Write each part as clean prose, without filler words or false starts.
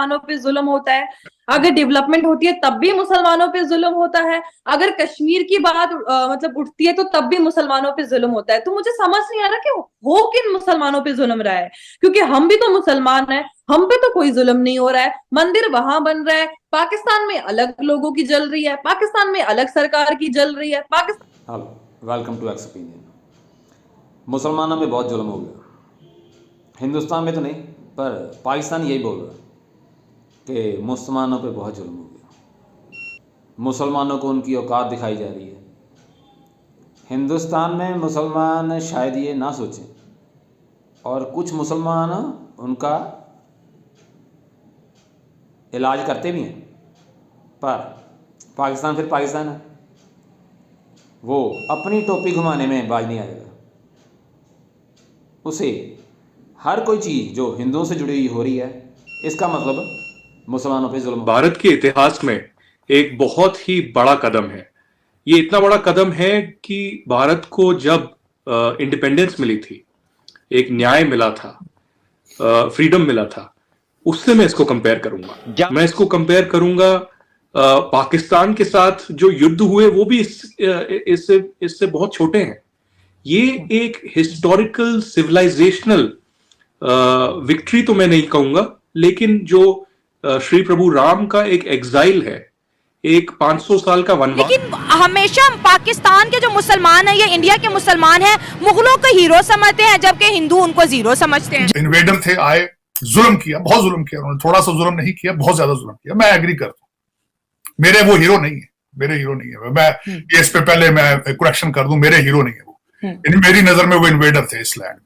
मुसलमानों पे जुल्म होता है, अगर डेवलपमेंट होती है तब भी मुसलमानों पे जुल्म होता है, अगर कश्मीर की बात मतलब उठती है तो तब भी मुसलमानों पे जुल्म होता है। तो मुझे समझ नहीं आ रहा कि हो किन मुसलमानों पे जुल्म रहा है, क्योंकि हम भी तो मुसलमान हैं, हम पे तो कोई जुल्म नहीं हो रहा है। मंदिर वहां बन रहा है, पाकिस्तान में अलग लोगों की जल रही है, पाकिस्तान में अलग सरकार की जल रही है। Pakistan welcome to X Opinion. मुसलमानों पे बहुत जुल्म हो गया, हिंदुस्तान में तो नहीं पर पाकिस्तान यही बोल रहा है कि मुसलमानों पे बहुत जुल्म हो गया, मुसलमानों को उनकी औकात दिखाई जा रही है। हिंदुस्तान में मुसलमान शायद ये ना सोचें, और कुछ मुसलमान उनका इलाज करते भी हैं, पर पाकिस्तान फिर पाकिस्तान है, वो अपनी टोपी घुमाने में बाज नहीं आएगा। उसे हर कोई चीज़ जो हिंदुओं से जुड़ी हुई हो रही है, इसका मतलब मुसलमानों पे जुल्म। भारत के इतिहास में एक बहुत ही बड़ा कदम है। ये इतना बड़ा कदम है कि भारत को जब इंडिपेंडेंस मिली थी, एक न्याय मिला था, फ्रीडम मिला था, उससे मैं इसको कंपेयर करूंगा। मैं इसको कंपेयर करूंगा पाकिस्तान के साथ। जो युद्ध हुए वो भी इससे बहुत छोटे हैं। ये एक हिस्टोरिकल सिविलाइजेशनल विक्ट्री तो मैं नहीं कहूंगा, लेकिन जो श्री प्रभु राम का एक एग्जाइल है, एक 500 साल का वनवास। लेकिन हमेशा पाकिस्तान के जो मुसलमान हैं या इंडिया के मुसलमान हैं, मुगलों को हीरो समझते हैं, जबकि हिंदू उनको जीरो समझते हैं। इन्वेडर थे, आए, जुल्म किया, बहुत जुल्म किया उन्होंने, थोड़ा सा जुल्म नहीं किया, बहुत ज्यादा जुल्म किया। मैं एग्री करता हूँ, मेरे वो हीरो नहीं है, मेरे हीरो नहीं है। मैं इस पे पहले मैं करेक्शन कर दूं, मेरे हीरो नहीं है वो। मेरी नजर में वो इन्वेडर थे इस लैंड में।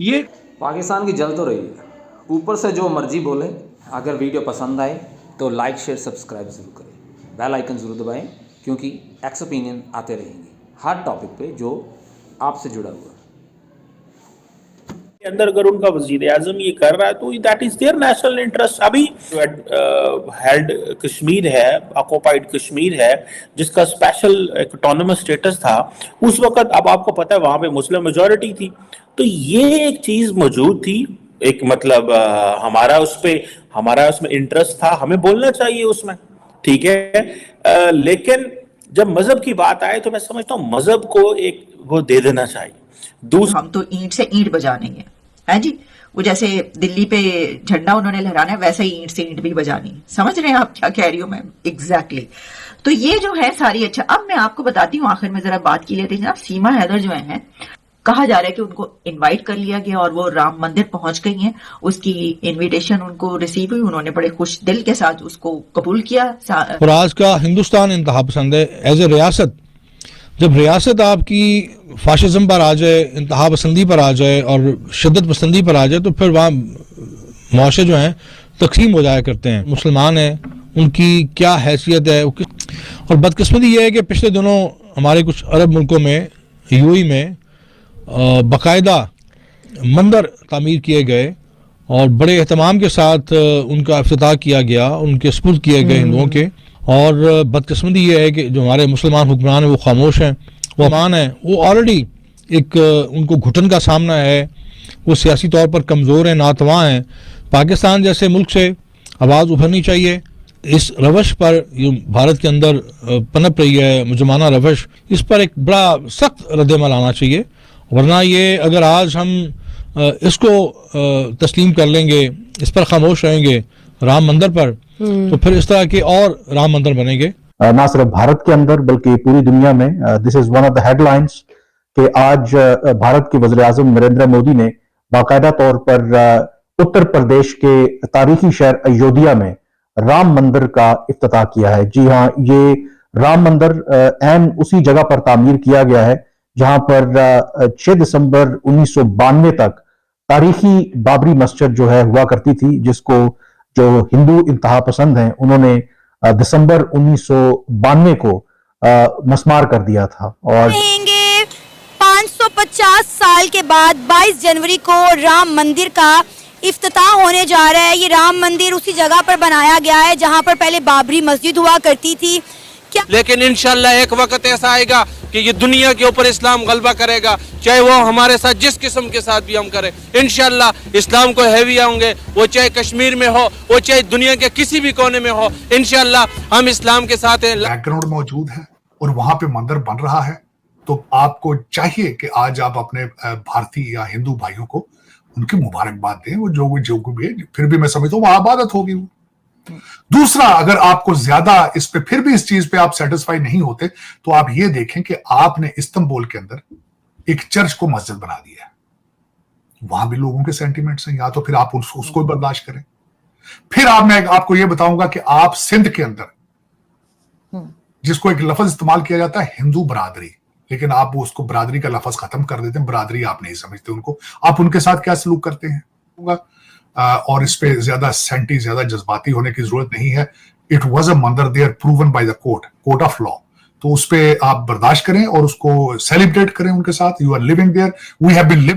ये पाकिस्तान की जल तो रही है, ऊपर से जो मर्जी बोले। अगर वीडियो पसंद आए तो लाइक शेयर सब्सक्राइब जरूर करें, बेल आइकन जरूर दबाएं, क्योंकि एक्स ओपिनियन आते रहेंगे हर टॉपिक पे जो आपसे जुड़ा हुआ है। अंदर अगर उनका वजीर आजम ये कर रहा है तो that is there national interest. अभी हेल्ड कश्मीर है, ऑक्युपाइड कश्मीर है, जिसका स्पेशल ऑटोनमस स्टेटस था उस वक्त, अब आपको पता है वहां पे मुस्लिम मेजॉरिटी थी, तो ये एक चीज मौजूद थी। एक मतलब हमारा उसमें इंटरेस्ट था, हमें बोलना चाहिए उसमें, ठीक है। लेकिन जब मजहब की बात आए तो मैं समझता हूँ मजहब को एक वो दे देना चाहिए। हम तो ईंट से ईंट बजाने हैं, है जी। वो जैसे दिल्ली पे झंडा उन्होंने लहराना है, वैसे ही ईंट से ईंट भी बजानी। समझ रहे हैं आप क्या कह रही हूँ मैं? एग्जैक्टली। तो ये जो है सारी। अच्छा, अब मैं आपको बताती हूँ, आखिर में जरा बात की लेते हैं। सीमा हैदर जो है, कहा जा रहा है कि उनको इनवाइट कर लिया गया और वो राम मंदिर पहुंच गई हैं। उसकी इनविटेशन उनको रिसीव हुई, उन्होंने बड़े खुश दिल के साथ उसको कबूल किया। और आज का हिंदुस्तान इंतहा पसंद है एज ए रियासत। जब रियासत आपकी फाशिज्म पर आ जाए, इंतहा पसंदी पर आ जाए और शिद्दत पसंदी पर आ जाए, तो फिर वहाँ मुआशरे जो हैं तकसीम हो जाया करते हैं। मुसलमान हैं, उनकी क्या हैसियत है। और बदकिस्मती ये है कि पिछले दिनों हमारे कुछ अरब मुल्कों में, यूएई में बाकायदा मंदिर तामीर किए गए और बड़े एहतमाम के साथ उनका इफ्तिताह किया गया, उनके सुपुर्द किए गए हिंदुओं के। और बदकिस्मती ये है कि जो हमारे मुसलमान हुक्मरान हैं वो खामोश हैं, वो मान हैं, वो ऑलरेडी एक उनको घुटन का सामना है, वो सियासी तौर पर कमज़ोर हैं, नातवा हैं। पाकिस्तान जैसे मुल्क से आवाज़ उभरनी चाहिए। इस रवश पर जो भारत के अंदर पनप रही है मुजरमाना रवश, इस पर एक बड़ा सख्त रद्दमल आना चाहिए। वरना ये अगर आज हम इसको तस्लीम कर लेंगे, इस पर खामोश रहेंगे राम मंदिर पर, तो फिर इस तरह के और राम मंदिर बनेंगे। ना सिर्फ भारत के अंदर बल्कि पूरी दुनिया में। This is one of the headlines कि आज भारत के वज़ीर आज़म नरेंद्र मोदी ने बाकायदा तौर पर उत्तर प्रदेश के तारीखी शहर अयोध्या में राम मंदिर का इफ्तिताह किया है। जी हाँ, ये राम मंदिर ऐन उसी जगह पर तामीर किया गया है जहां पर 6 दिसंबर 1992 तक तारीखी बाबरी मस्जिद जो है हुआ करती थी, जिसको जो हिंदू इंतहा पसंद हैं उन्होंने दिसंबर 1992 को मस्मार कर दिया था। और 550 साल के बाद 22 जनवरी को राम मंदिर का इफ्तिताह होने जा रहा है। ये राम मंदिर उसी जगह पर बनाया गया है जहां पर पहले बाबरी मस्जिद हुआ करती थी। क्या? लेकिन इंशाल्लाह एक वक्त ऐसा आएगा कि ये दुनिया के ऊपर इस्लाम गलबा करेगा, चाहे वो हमारे साथ जिस किस्म के साथ भी हम करें। इंशाल्लाह इस्लाम को हैवी आएंगे, वो चाहे कश्मीर में हो, वो चाहे दुनिया के किसी भी कोने में हो, इंशाल्लाह हम इस्लाम के साथ हैं। बैकग्राउंड मौजूद है और वहां पे मंदिर बन रहा है, तो आपको चाहिए कि आज आप अपने भारतीय या हिंदू भाइयों को उनकी मुबारकबाद दें। वो जो भी है, फिर भी मैं समझता हूँ वो आबादत होगी। दूसरा, अगर आपको ज्यादा इस पे फिर भी इस चीज पे आप सेटिस्फाई नहीं होते, तो आप ये देखें कि आपने इस्तांबुल के अंदर एक चर्च को मस्जिद बना दिया है। वहां भी लोगों के सेंटिमेंट्स हैं, या तो फिर आप उसको बर्दाश्त करें। फिर मैं आपको ये बताऊंगा कि आप सिंध के अंदर जिसको एक लफ्ज इस्तेमाल किया जाता है हिंदू बरादरी, लेकिन आप उसको बरादरी का लफ्ज खत्म कर देते हैं, बरादरी आप नहीं समझते उनको, आप उनके साथ क्या सलूक करते हैं। और इस पे ज्यादा ज्यादा जज्बाती होने की जरूरत नहीं है। It was a mandir there proven by the court of law, तो उस पे आप बर्दाश्त करें और उसको सेलिब्रेट करें उनके साथ। You are living there, we have been living